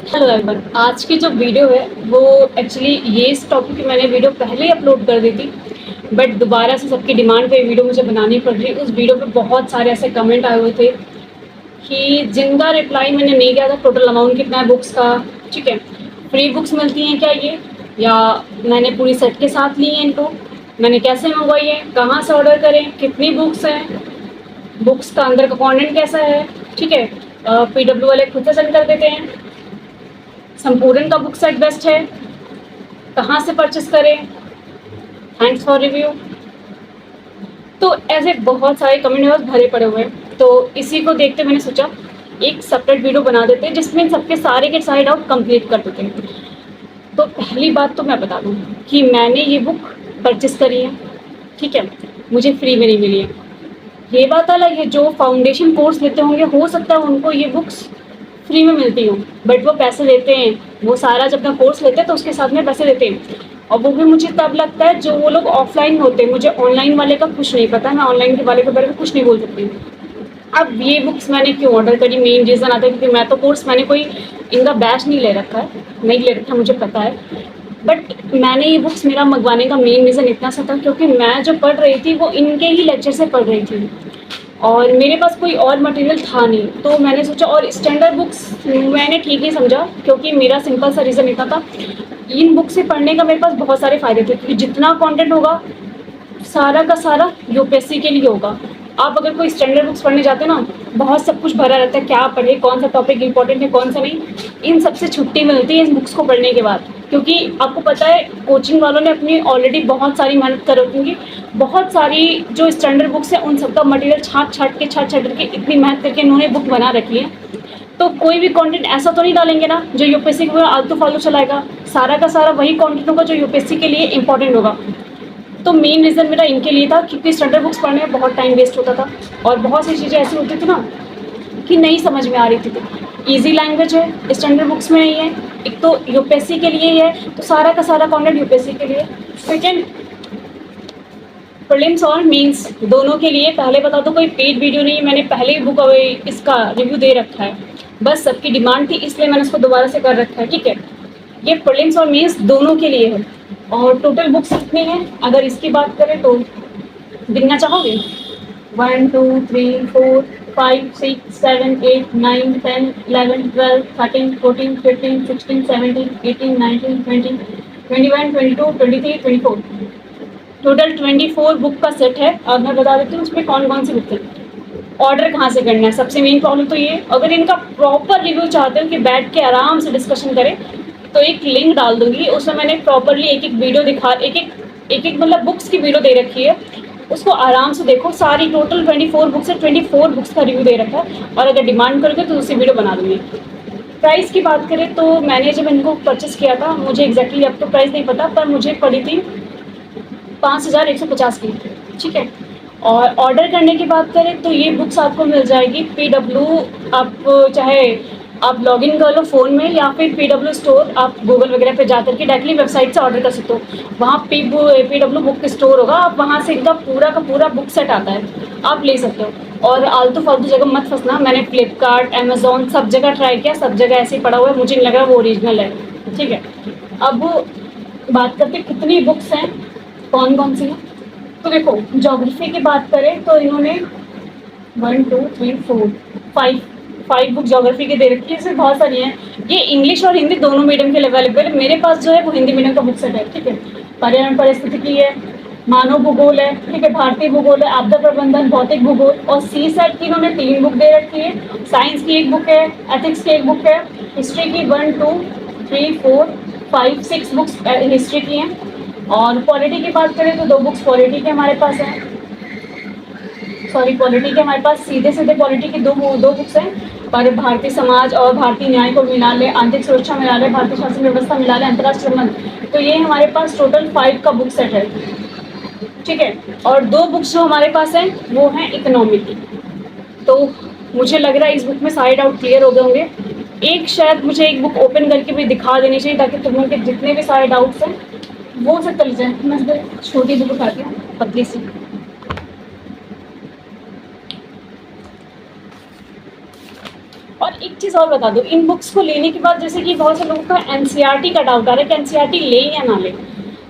Hello everyone, आज की जो वीडियो है वो एक्चुअली ये इस टॉपिक की मैंने वीडियो पहले ही अपलोड कर दी थी, बट दोबारा से सबकी डिमांड पे वीडियो मुझे बनानी पड़ रही। उस वीडियो पे बहुत सारे ऐसे कमेंट आए हुए थे कि जिनका रिप्लाई मैंने नहीं किया था। टोटल अमाउंट कितना है बुक्स का, ठीक है, फ्री बुक्स मिलती हैं क्या ये, या मैंने पूरी सेट के साथ ली हैं इनको, मैंने कैसे मंगवाई है, कहाँ से ऑर्डर करें, कितनी बुक्स हैं, बुक्स का अंदर का कंटेंट कैसा है, ठीक है। PW वाले खुद से सेंड कर देते हैं। संपूर्ण का बुक सेट बेस्ट है, कहाँ से परचेस करें, थैंक्स फॉर रिव्यू। तो ऐसे बहुत सारे कमेंट भरे पड़े हुए हैं, तो इसी को देखते मैंने सोचा एक सेपरेट वीडियो बना देते हैं जिसमें सबके सारे के सारे डाउट कंप्लीट कर देते हैं। तो पहली बात तो मैं बता दूं कि मैंने ये बुक परचेस करी है, ठीक है, मुझे फ्री में नहीं मिली है। ये बात अलग है, जो फाउंडेशन कोर्स लेते होंगे हो सकता है उनको ये बुक्स फ्री में मिलती हूँ, बट वो पैसे लेते हैं। वो सारा जब अपना कोर्स लेते हैं तो उसके साथ में पैसे देते हैं, और वो भी मुझे तब लगता है जो वो लोग ऑफलाइन होते हैं। मुझे ऑनलाइन वाले का कुछ नहीं पता, मैं ऑनलाइन के वाले के बारे में कुछ नहीं बोल सकती। अब ये बुक्स मैंने क्यों ऑर्डर करी, मेन रीज़न आता है क्योंकि मैं तो कोर्स मैंने कोई इनका बैच नहीं ले रखा है, नहीं ले रखा, मुझे पता है। बट मैंने ये बुक्स मेरा मंगवाने का मेन रीज़न इतना सा था क्योंकि मैं जो पढ़ रही थी वो इनके ही लेक्चर से पढ़ रही थी और मेरे पास कोई और मटेरियल था नहीं। तो मैंने सोचा, और स्टैंडर्ड बुक्स मैंने ठीक ही समझा क्योंकि मेरा सिंपल सा रीज़न इतना था, इन बुक से पढ़ने का मेरे पास बहुत सारे फ़ायदे थे क्योंकि जितना कंटेंट होगा सारा का सारा यूपीएससी के लिए होगा। आप अगर कोई स्टैंडर्ड बुक्स पढ़ने जाते हो ना, बहुत सब कुछ भरा रहता है, क्या पढ़े, कौन सा टॉपिक इंपॉर्टेंट है, कौन सा नहीं। इन सबसे छुट्टी मिलती है इस बुक्स को पढ़ने के बाद, क्योंकि आपको पता है कोचिंग वालों ने अपनी ऑलरेडी बहुत सारी मेहनत कर रखी होगी। बहुत सारी जो स्टैंडर्ड बुक्स हैं उन सबका मटेरियल छाट छाट के इतनी मेहनत करके इन्होंने बुक बना रखी है। तो कोई भी कंटेंट ऐसा तो नहीं डालेंगे ना जो यूपीएससी को आलतू फालतू चलाएगा। सारा का सारा वही कंटेंट होगा जो यूपीएससी के लिए इंपॉर्टेंट होगा। तो मेन रीज़न मेरा इनके लिए था क्योंकि स्टैंडर्ड बुक्स पढ़ने में बहुत टाइम वेस्ट होता था और बहुत सी चीज़ें ऐसी होती थी ना कि नहीं समझ में आ रही थी। ईजी लैंग्वेज है, स्टैंडर्ड बुक्स में नहीं है, एक तो यूपीएससी के लिए है, तो सारा का सारा कंटेंट यूपीएससी के लिए। सेकेंड, प्रीलिम्स और मेंस दोनों के लिए। पहले बता दो, कोई पेड वीडियो नहीं है, मैंने पहले ही बुक इसका रिव्यू दे रखा है, बस सबकी डिमांड थी इसलिए मैंने उसको दोबारा से कर रखा है, ठीक है। ये प्रीलिम्स और मेंस दोनों के लिए है। और टोटल बुक्स कितनी हैं अगर इसकी बात करें तो गिनना चाहोगे? 1 2 3 4 5 6 7 8 9 10 11 12 13 14 15 16 17 18 19 20 21 22 23 24, टोटल 24 बुक का सेट है। अब मैं बता देती हूँ उसमें कौन कौन सी बुक है। ऑर्डर कहाँ से करना है, सबसे मेन प्रॉब्लम तो ये। अगर इनका प्रॉपर रिव्यू चाहते हो कि बैठ के आराम से डिस्कशन करें तो एक लिंक डाल दूंगी, उसमें मैंने प्रॉपरली एक एक वीडियो दिखा, एक एक मतलब बुक्स की वीडियो दे रखी है, उसको आराम से देखो। सारी टोटल 24 बुक्स है, 24 बुक्स का रिव्यू दे रखा है, और अगर डिमांड करोगे तो दूसरी वीडियो बना दूंगी। प्राइस की बात करें तो मैंने जब इनको परचेस किया था, मुझे एग्जैक्टली अब तो प्राइस नहीं पता, पर मुझे पड़ी थी 5150 की, ठीक है। और ऑर्डर करने की बात करें तो ये बुक्स आपको मिल जाएगी PW, आप चाहे आप लॉगिन कर लो फ़ोन में या फिर PW स्टोर, आप गूगल वगैरह पे जा करके डायरेक्टली वेबसाइट से ऑर्डर कर सकते हो। वहाँ PW बुक स्टोर होगा, आप वहाँ से इनका पूरा का पूरा बुक सेट आता है, आप ले सकते हो। और आलतू फालतू जगह मत फंसना, मैंने फ्लिपकार्ट, अमेज़ोन सब जगह ट्राई किया, सब जगह ऐसे ही पड़ा हुआ है, मुझे नहीं लग रहा वो ओरिजिनल है, ठीक है। अब बात करते कितनी बुक्स हैं, कौन कौन सी है। तो देखो, ज्योग्राफी की बात करें तो इन्होंने 1 2 3 4 5 बुक ज्योग्राफी के दे रखी है, इसमें बहुत सारी हैं। ये इंग्लिश और हिंदी दोनों मीडियम के लिए अवेलेबल है। मेरे पास जो है वो हिंदी मीडियम का बुक सेट है, ठीक है। पर्यावरण परिस्थितिकी है, मानव भूगोल है, ठीक है, भारतीय भूगोल है, आपदा प्रबंधन, भौतिक भूगोल, और सी सेट की इन्होंने 3 बुक दे रखी है। साइंस की एक बुक है, एथिक्स की एक बुक है, हिस्ट्री की 1 2 3 4 5 6 बुक्स हिस्ट्री की हैं। और पॉलिटी की बात करें तो 2 बुक्स पॉलिटी के हमारे पास हैं, सॉरी पॉलिटी के हमारे पास सीधे सीधे पॉलिटी की दो बुक्स हैं। पर भारतीय समाज और भारतीय न्याय को मिला ले, आंतरिक सुरक्षा मिला ले, भारतीय शासन व्यवस्था मिला ले, अंतर्राष्ट्रीय संबंध, तो ये हमारे पास टोटल 5 का बुक सेट है, ठीक है। और 2 बुक्स जो हमारे पास हैं वो हैं इकोनॉमी की। तो मुझे लग रहा है इस बुक में सारे डाउट क्लियर हो गए होंगे। एक शायद मुझे एक बुक ओपन करके भी दिखा देनी चाहिए ताकि तुम लोग के जितने भी सारे डाउट्स हैं वो सब चल जाए। मैं छोटी बुक उठाती हूँ, पतली सी। और एक चीज़ और बता दूँ, इन बुक्स को लेने के बाद जैसे कि बहुत से लोगों का एनसीईआरटी का डाउट आ रहा है कि एनसीईआरटी लें या ना लें।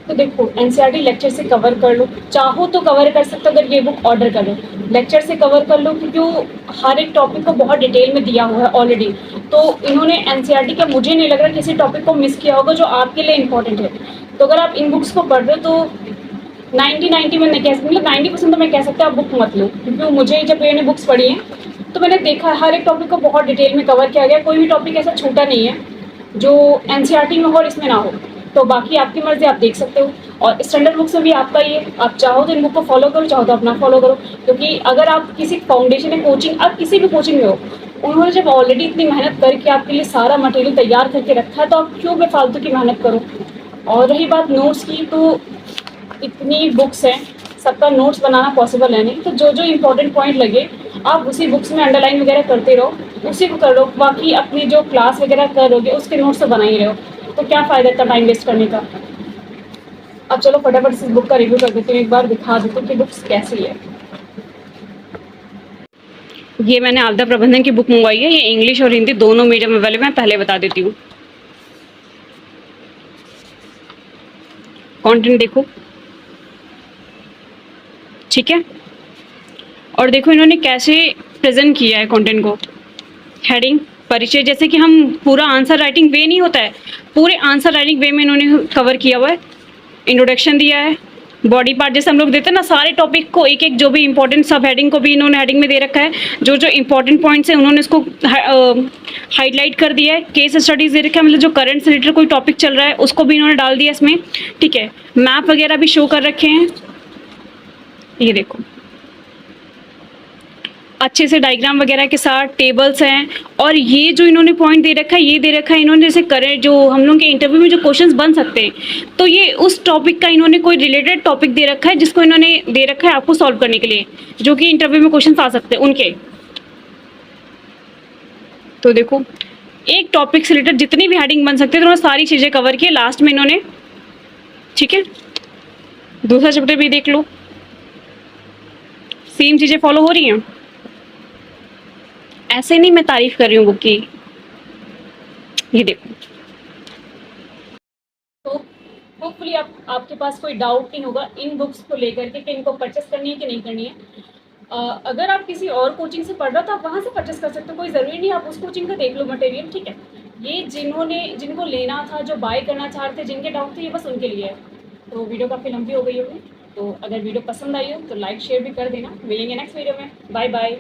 तो देखो, एनसीईआरटी लेक्चर से कवर कर लो, चाहो तो कवर कर सकते हो अगर ये बुक ऑर्डर कर लो। लेक्चर से कवर कर लो क्योंकि वो हर एक टॉपिक को बहुत डिटेल में दिया हुआ है ऑलरेडी। तो इन्होंने एनसीईआरटी का मुझे नहीं लग रहा किसी टॉपिक को मिस किया होगा जो आपके लिए इंपॉर्टेंट है। तो अगर आप इन बुक्स को पढ़ रहे हो तो 90 में नहीं कह सकती, मतलब 90% तो मैं कह सकती हूँ आप बुक मत लो, क्योंकि मुझे जब मैंने बुक्स पढ़ी हैं तो मैंने देखा हर एक टॉपिक को बहुत डिटेल में कवर किया गया, कोई भी टॉपिक ऐसा छूटा नहीं है जो एनसीईआरटी में हो और इसमें ना हो। तो बाकी आपकी मर्ज़ी, आप देख सकते हो। और स्टैंडर्ड बुक्स में भी आपका ही है, आप चाहो तो इन बुक को फॉलो करो, चाहो तो अपना फॉलो करो। क्योंकि अगर आप किसी फाउंडेशन या कोचिंग, आप किसी भी कोचिंग में हो, उन्होंने जब ऑलरेडी इतनी मेहनत करके आपके लिए सारा मटेरियल तैयार करके रखा है तो आप क्यों बेफालतू की मेहनत करो। और रही बात नोट्स की, तो इतनी बुक्स हैं, सबका नोट्स बनाना पॉसिबल है नहीं। तो जो जो इम्पोर्टेंट पॉइंट लगे आप उसी बुक्स में अंडरलाइन वगैरह करते रहो, उसी को कर लो। बाकी अपनी जो क्लास वगैरह करोगे उसके नोट्स तो बना ही रहो, तो क्या फ़ायदा इतना टाइम वेस्ट करने का। अब चलो फटाफट इस बुक का रिव्यू कर देती हूँ, एक बार दिखा देती हूँ कि बुक्स कैसी है। ये मैंने आपदा प्रबंधन की बुक मंगवाई है, ये इंग्लिश और हिंदी दोनों मीडियम में अवेलेबल है। पहले बता देती हूँ, कंटेंट देखो, ठीक है। और देखो इन्होंने कैसे प्रेजेंट किया है कंटेंट को। हेडिंग, परिचय, जैसे कि हम पूरा आंसर राइटिंग वे नहीं होता है, पूरे आंसर राइटिंग वे में इन्होंने कवर किया हुआ है। इंट्रोडक्शन दिया है, बॉडी पार्ट जैसे हम लोग देते हैं ना, सारे टॉपिक को एक एक जो भी इंपॉर्टेंट सब हेडिंग को भी इन्होंने हेडिंग में दे रखा है। जो जो इंपॉर्टेंट पॉइंट्स हैं उन्होंने इसको हाईलाइट कर दिया है। केस स्टडीज दे रखा है, मतलब जो करंट से रिलेटेड कोई टॉपिक चल रहा है उसको भी इन्होंने डाल दिया इसमें, ठीक है। मैप वगैरह भी शो कर रखे हैं, ये देखो अच्छे से डायग्राम वगैरह के साथ टेबल्स हैं। और ये जो इन्होंने पॉइंट दे रखा है, ये दे रखा है इन्होंने जैसे करें जो हम लोग के इंटरव्यू में जो क्वेश्चंस बन सकते हैं, तो ये उस टॉपिक का इन्होंने कोई रिलेटेड टॉपिक दे रखा है जिसको इन्होंने दे रखा है आपको सॉल्व करने के लिए, जो कि इंटरव्यू में क्वेश्चंस आ सकते हैं उनके। तो देखो एक टॉपिक से रिलेटेड जितनी भी हेडिंग बन सकते हैं तो उन्होंने सारी चीज़ें कवर की लास्ट में इन्होंने, ठीक है। दूसरा चैप्टर भी देख लो, सेम चीज़ें फॉलो हो रही हैं। ऐसे नहीं मैं तारीफ कर रही हूँ बुक की, ये देखो। तो होपफुली आपके पास कोई डाउट नहीं होगा इन बुक्स को लेकर के कि इनको परचेस करनी है कि नहीं करनी है। अगर आप किसी और कोचिंग से पढ़ रहे हो तो आप वहाँ से परचेस कर सकते हो, कोई ज़रूरी नहीं आप उस कोचिंग का देख लो मटेरियल, ठीक है। ये जिनको लेना था, जो बाय करना चाह रहे थे, जिनके डाउट थे, ये बस उनके लिए है। तो वीडियो काफ़ी लंबी हो गई होगी, तो अगर वीडियो पसंद आई हो तो लाइक शेयर भी कर देना। मिलेंगे नेक्स्ट वीडियो में, बाय बाय।